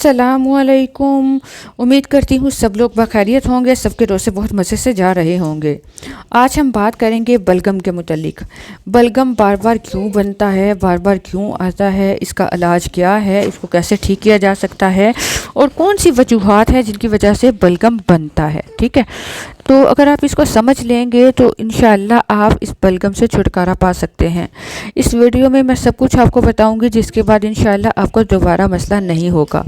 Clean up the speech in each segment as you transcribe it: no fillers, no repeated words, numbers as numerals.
अस्सलामुअलैकुम। उम्मीद करती हूँ सब लोग बखैरियत होंगे, सबके रोज़े बहुत मज़े से जा रहे होंगे। आज हम बात करेंगे बलगम के मुतालिक। बलगम बार बार क्यों बनता है, बार बार क्यों आता है, इसका इलाज क्या है, इसको कैसे ठीक किया जा सकता है और कौन सी वजूहात है जिनकी वजह से बलगम बनता है। ठीक है, तो अगर आप इसको समझ लेंगे तो इंशाअल्लाह आप इस बलगम से छुटकारा पा सकते हैं। इस वीडियो में मैं सब कुछ आपको बताऊंगी, जिसके बाद इंशाअल्लाह आपको दोबारा मसला नहीं होगा।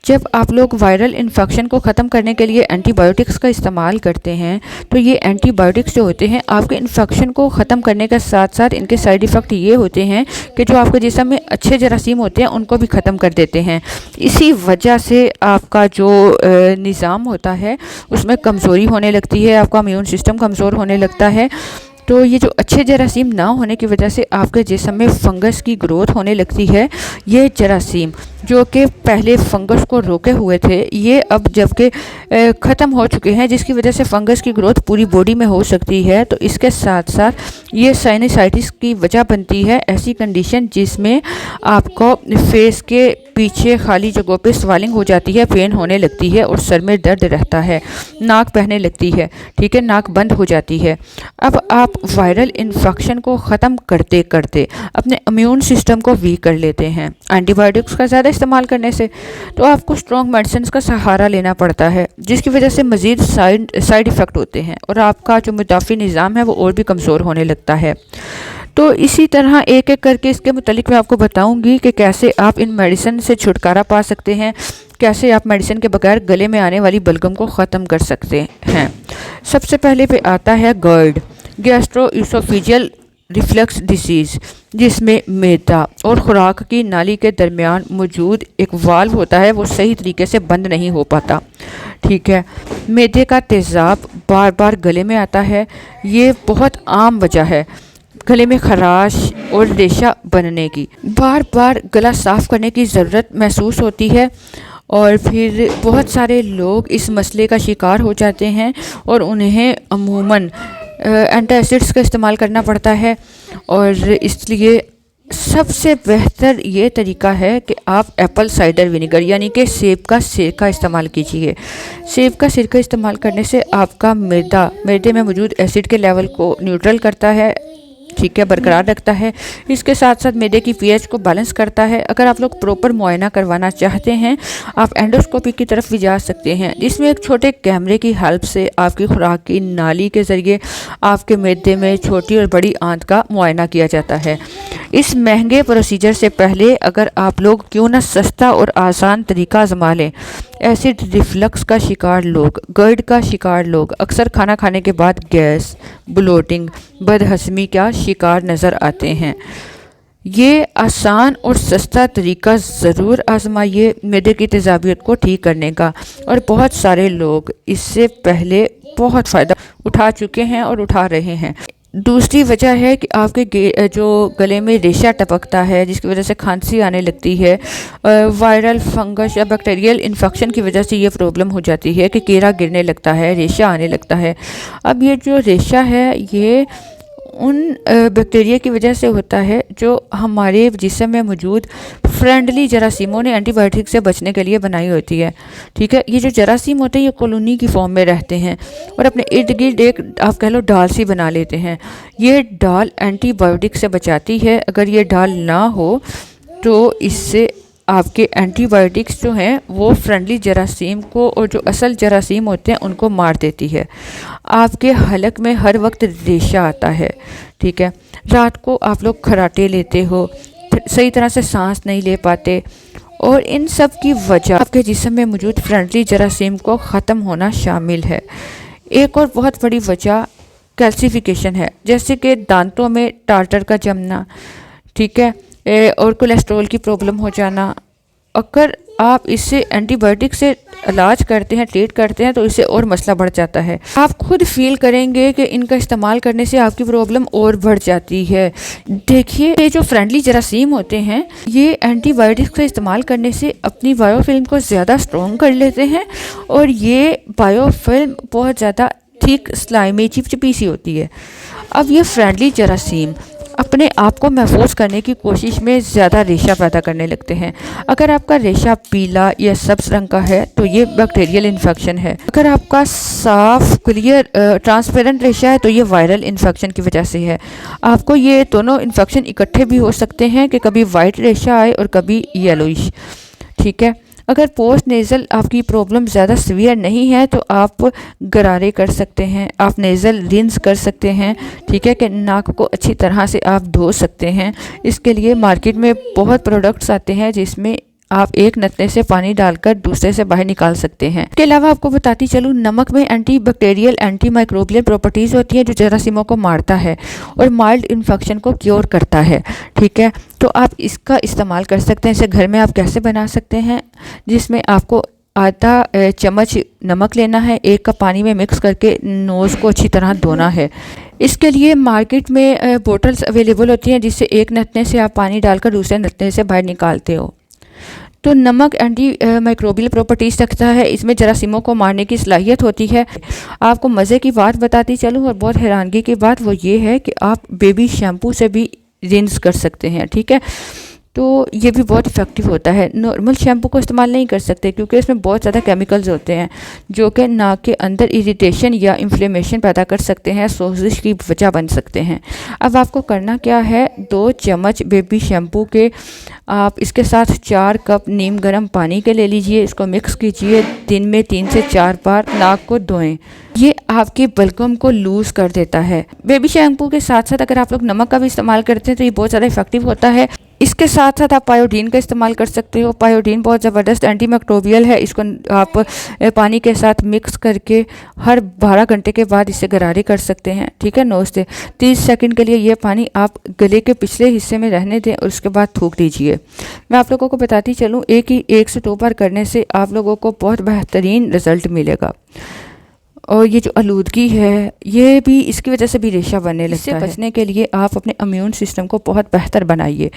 जब आप लोग वायरल इन्फेक्शन को ख़त्म करने के लिए एंटीबायोटिक्स का इस्तेमाल करते हैं तो ये एंटीबायोटिक्स जो होते हैं आपके इन्फेक्शन को ख़त्म करने के साथ साथ इनके साइड इफ़ेक्ट ये होते हैं कि जो आपके जिस्म में अच्छे जरासीम होते हैं उनको भी ख़त्म कर देते हैं। इसी वजह से आपका जो निज़ाम होता है उसमें कमज़ोरी होने लगती है, आपका इम्यून सिस्टम कमज़ोर होने लगता है। तो ये जो अच्छे जरासीम ना होने की वजह से आपके जिस्म में फंगस की ग्रोथ होने लगती है। ये जरासीम जो कि पहले फंगस को रोके हुए थे, ये अब जबकि ख़त्म हो चुके हैं, जिसकी वजह से फंगस की ग्रोथ पूरी बॉडी में हो सकती है। तो इसके साथ साथ ये साइनसाइटिस की वजह बनती है, ऐसी कंडीशन जिसमें आपको फेस के पीछे खाली जगहों पे स्वेलिंग हो जाती है, पेन होने लगती है और सर में दर्द रहता है, नाक बहने लगती है। ठीक है, नाक बंद हो जाती है। अब आप वायरल इन्फेक्शन को ख़त्म करते करते अपने इम्यून सिस्टम को वीक कर लेते हैं एंटीबायोटिक्स का ज़्यादा इस्तेमाल करने से। तो आपको स्ट्रॉन्ग मेडिसिन का सहारा लेना पड़ता है, जिसकी वजह से मज़ीद साइड इफ़ेक्ट होते हैं और आपका जो मुदाफ़ी निज़ाम है वो और भी कमज़ोर होने लगता है। तो इसी तरह एक एक करके इसके मुतालिक मैं आपको बताऊंगी कि कैसे आप इन मेडिसिन से छुटकारा पा सकते हैं, कैसे आप मेडिसिन के बगैर गले में आने वाली बलगम को ख़त्म कर सकते हैं। सबसे पहले पे आता है GERD, गैस्ट्रोइसोफेजियल रिफ्लक्स डिसीज़, जिसमें मैदा और खुराक की नाली के दरमियान मौजूद एक वाल्व होता है, वो सही तरीके से बंद नहीं हो पाता। ठीक है, मैदे का तेज़ाब बार बार गले में आता है, ये बहुत आम वजह है गले में खराश और रेशा बनने की। बार बार गला साफ़ करने की ज़रूरत महसूस होती है और फिर बहुत सारे लोग इस मसले का शिकार हो जाते हैं और उन्हें अमूमन एंटासिड्स का इस्तेमाल करना पड़ता है। और इसलिए सबसे बेहतर ये तरीका है कि आप एप्पल साइडर विनेगर यानी कि सेब का सिरका इस्तेमाल कीजिए। सेब का सिरका इस्तेमाल करने से आपका मैदे में मौजूद एसिड के लेवल को न्यूट्रल करता है, ठीक है, बरकरार रखता है। इसके साथ साथ मैदे की पीएच को बैलेंस करता है। अगर आप लोग प्रॉपर मुआयना करवाना चाहते हैं आप एंडोस्कोपी की तरफ भी जा सकते हैं, जिसमें एक छोटे कैमरे की हेल्प से आपकी खुराक की नाली के ज़रिए आपके मैदे में छोटी और बड़ी आंत का मुआयना किया जाता है। इस महंगे प्रोसीजर से पहले अगर आप लोग क्यों ना सस्ता और आसान तरीका आजमा लें। एसिड रिफ्लक्स का शिकार लोग, GERD का शिकार लोग अक्सर खाना खाने के बाद गैस, ब्लोटिंग, बदहज़मी का शिकार नज़र आते हैं। ये आसान और सस्ता तरीका ज़रूर आजमाइए मैदे की तेज़ाबियत को ठीक करने का, और बहुत सारे लोग इससे पहले बहुत फ़ायदा उठा चुके हैं और उठा रहे हैं। दूसरी वजह है कि आपके जो गले में रेशा टपकता है, जिसकी वजह से खांसी आने लगती है। वायरल फंगस या बैक्टीरियल इन्फेक्शन की वजह से ये प्रॉब्लम हो जाती है कि कीड़ा गिरने लगता है, रेशा आने लगता है। अब ये जो रेशा है ये उन बैक्टीरिया की वजह से होता है जो हमारे जिस्म में मौजूद फ्रेंडली जरासीमों ने एंटीबायोटिक से बचने के लिए बनाई होती है। ठीक है, ये जो जरासीम होते हैं ये कॉलोनी की फॉर्म में रहते हैं और अपने इर्द गिर्द एक आप कह लो डाल सी बना लेते हैं। ये डाल एंटीबायोटिक से बचाती है। अगर ये डाल ना हो तो इससे आपके एंटीबायोटिक्स जो हैं वो फ्रेंडली जरासीम को और जो असल जरासीम होते हैं उनको मार देती है। आपके हलक में हर वक्त रेशा आता है। ठीक है, रात को आप लोग खर्राटे लेते हो, सही तरह से सांस नहीं ले पाते, और इन सब की वजह आपके जिस्म में मौजूद फ्रेंडली जरासीम को ख़त्म होना शामिल है। एक और बहुत बड़ी वजह कैल्सिफिकेशन है, जैसे कि दांतों में टार्टर का जमना, ठीक है, और कोलेस्ट्रॉल की प्रॉब्लम हो जाना। अगर आप इससे एंटीबायोटिक से इलाज करते हैं, ट्रीट करते हैं, तो इससे और मसला बढ़ जाता है। आप खुद फील करेंगे कि इनका इस्तेमाल करने से आपकी प्रॉब्लम और बढ़ जाती है। देखिए, ये जो फ्रेंडली जरासीम होते हैं ये एंटीबायोटिक्स का इस्तेमाल करने से अपनी बायोफिल्म को ज़्यादा स्ट्रॉन्ग कर लेते हैं और ये बायोफिल्म बहुत ज़्यादा थिक, स्लाइमी, चिपचिपी सी होती है। अब ये फ्रेंडली जरासीम अपने आप को महफूज करने की कोशिश में ज़्यादा रेशा पैदा करने लगते हैं। अगर आपका रेशा पीला या सब्ज रंग का है तो ये बैक्टीरियल इन्फेक्शन है। अगर आपका साफ क्लियर ट्रांसपेरेंट रेशा है तो ये वायरल इन्फेक्शन की वजह से है। आपको ये दोनों इन्फेक्शन इकट्ठे भी हो सकते हैं कि कभी वाइट रेशा आए और कभी येलोइश। ठीक है, अगर पोस्ट नेज़ल आपकी प्रॉब्लम ज़्यादा सीवियर नहीं है तो आप गरारे कर सकते हैं, आप नेज़ल रिंस कर सकते हैं। ठीक है, कि नाक को अच्छी तरह से आप धो सकते हैं। इसके लिए मार्केट में बहुत प्रोडक्ट्स आते हैं जिसमें आप एक नतने से पानी डालकर दूसरे से बाहर निकाल सकते हैं। इसके अलावा आपको बताती चलूँ, नमक में anti bacterial anti microbial properties होती हैं जो जरासीमों को मारता है और माइल्ड इन्फेक्शन को क्योर करता है। ठीक है, तो आप इसका इस्तेमाल कर सकते हैं। इसे घर में आप कैसे बना सकते हैं, जिसमें आपको आधा चम्मच नमक लेना है, 1 कप पानी में मिक्स करके नोज़ को अच्छी तरह धोना है। इसके लिए मार्केट में बोटल्स अवेलेबल होती हैं जिससे एक नतने से आप पानी डालकर दूसरे नतने से बाहर निकालते हो। तो नमक एंटी माइक्रोबियल प्रॉपर्टीज़ रखता है, इसमें जरासीमों को मारने की सलाहियत होती है। आपको मज़े की बात बताती चलूँ और बहुत हैरानगी की बात वो ये है कि आप बेबी शैम्पू से भी रिंस कर सकते हैं। ठीक है, तो ये भी बहुत इफ़ेक्टिव होता है। नॉर्मल शैम्पू को इस्तेमाल नहीं कर सकते क्योंकि इसमें बहुत ज़्यादा केमिकल्स होते हैं जो कि नाक के अंदर इरिटेशन या इन्फ्लेमेशन पैदा कर सकते हैं, सोजिश की वजह बन सकते हैं। अब आपको करना क्या है, 2 चम्मच बेबी शैम्पू के आप इसके साथ 4 कप नीम गर्म पानी के ले लीजिए। इसको मिक्स कीजिए, दिन में 3 से 4 बार नाक को धोएं। ये आपके बलगम को लूज़ कर देता है। बेबी शैम्पू के साथ साथ अगर आप लोग नमक का भी इस्तेमाल करते हैं तो ये बहुत ज़्यादा इफेक्टिव होता है। इसके साथ साथ आप पायोडीन का इस्तेमाल कर सकते हो। पायोडीन बहुत ज़बरदस्त एंटी माइक्रोबियल है। इसको आप पानी के साथ मिक्स करके हर 12 घंटे के बाद इससे गरारे कर सकते हैं। ठीक है, नोज़ से 30 सेकंड के लिए ये पानी आप गले के पिछले हिस्से में रहने दें और उसके बाद थूक दीजिए। मैं आप लोगों को बताती चलूँ, 1 से 2 बार करने से आप लोगों को बहुत बेहतरीन रिज़ल्ट मिलेगा। और ये जो आलूदगी है ये भी इसकी वजह से भी रेशा बनने लगता है। इससे बचने के लिए आप अपने इम्यून सिस्टम को बहुत बेहतर बनाइए।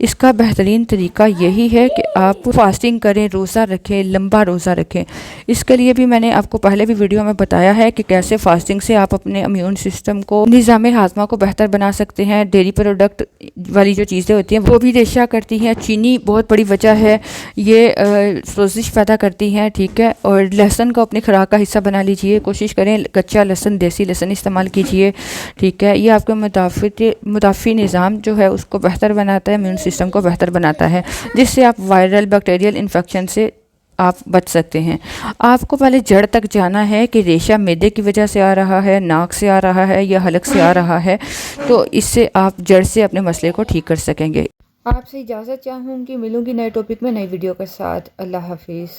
इसका बेहतरीन तरीका यही है कि आप फास्टिंग करें, रोज़ा रखें, लंबा रोज़ा रखें। इसके लिए भी मैंने आपको पहले भी वीडियो में बताया है कि कैसे फास्टिंग से आप अपने इम्यून सिस्टम को, निज़ाम हाज़मा को बेहतर बना सकते हैं। डेयरी प्रोडक्ट वाली जो चीज़ें होती हैं वो भी रेशा करती हैं। चीनी बहुत बड़ी वजह है, ये सोजिश पैदा करती हैं। ठीक है, और लहसुन को अपनी खुराक का हिस्सा बना लीजिए। कोशिश करें कच्चा लहसुन, देसी लहसुन इस्तेमाल कीजिए। ठीक है, ये आपके मुदाफ़ी निज़ाम जो है उसको बेहतर बनाता है, इम्यून सिस्टम को बेहतर बनाता है, जिससे आप वायरल बैक्टीरियल इन्फेक्शन से आप बच सकते हैं। आपको पहले जड़ तक जाना है कि रेशा मैदे की वजह से आ रहा है, नाक से आ रहा है या हलक से आ रहा है, तो इससे आप जड़ से अपने मसले को ठीक कर सकेंगे। आपसे इजाज़त चाहूँगी, मिलूँगी नए टॉपिक में नई वीडियो के साथ। अल्लाह हाफिज़।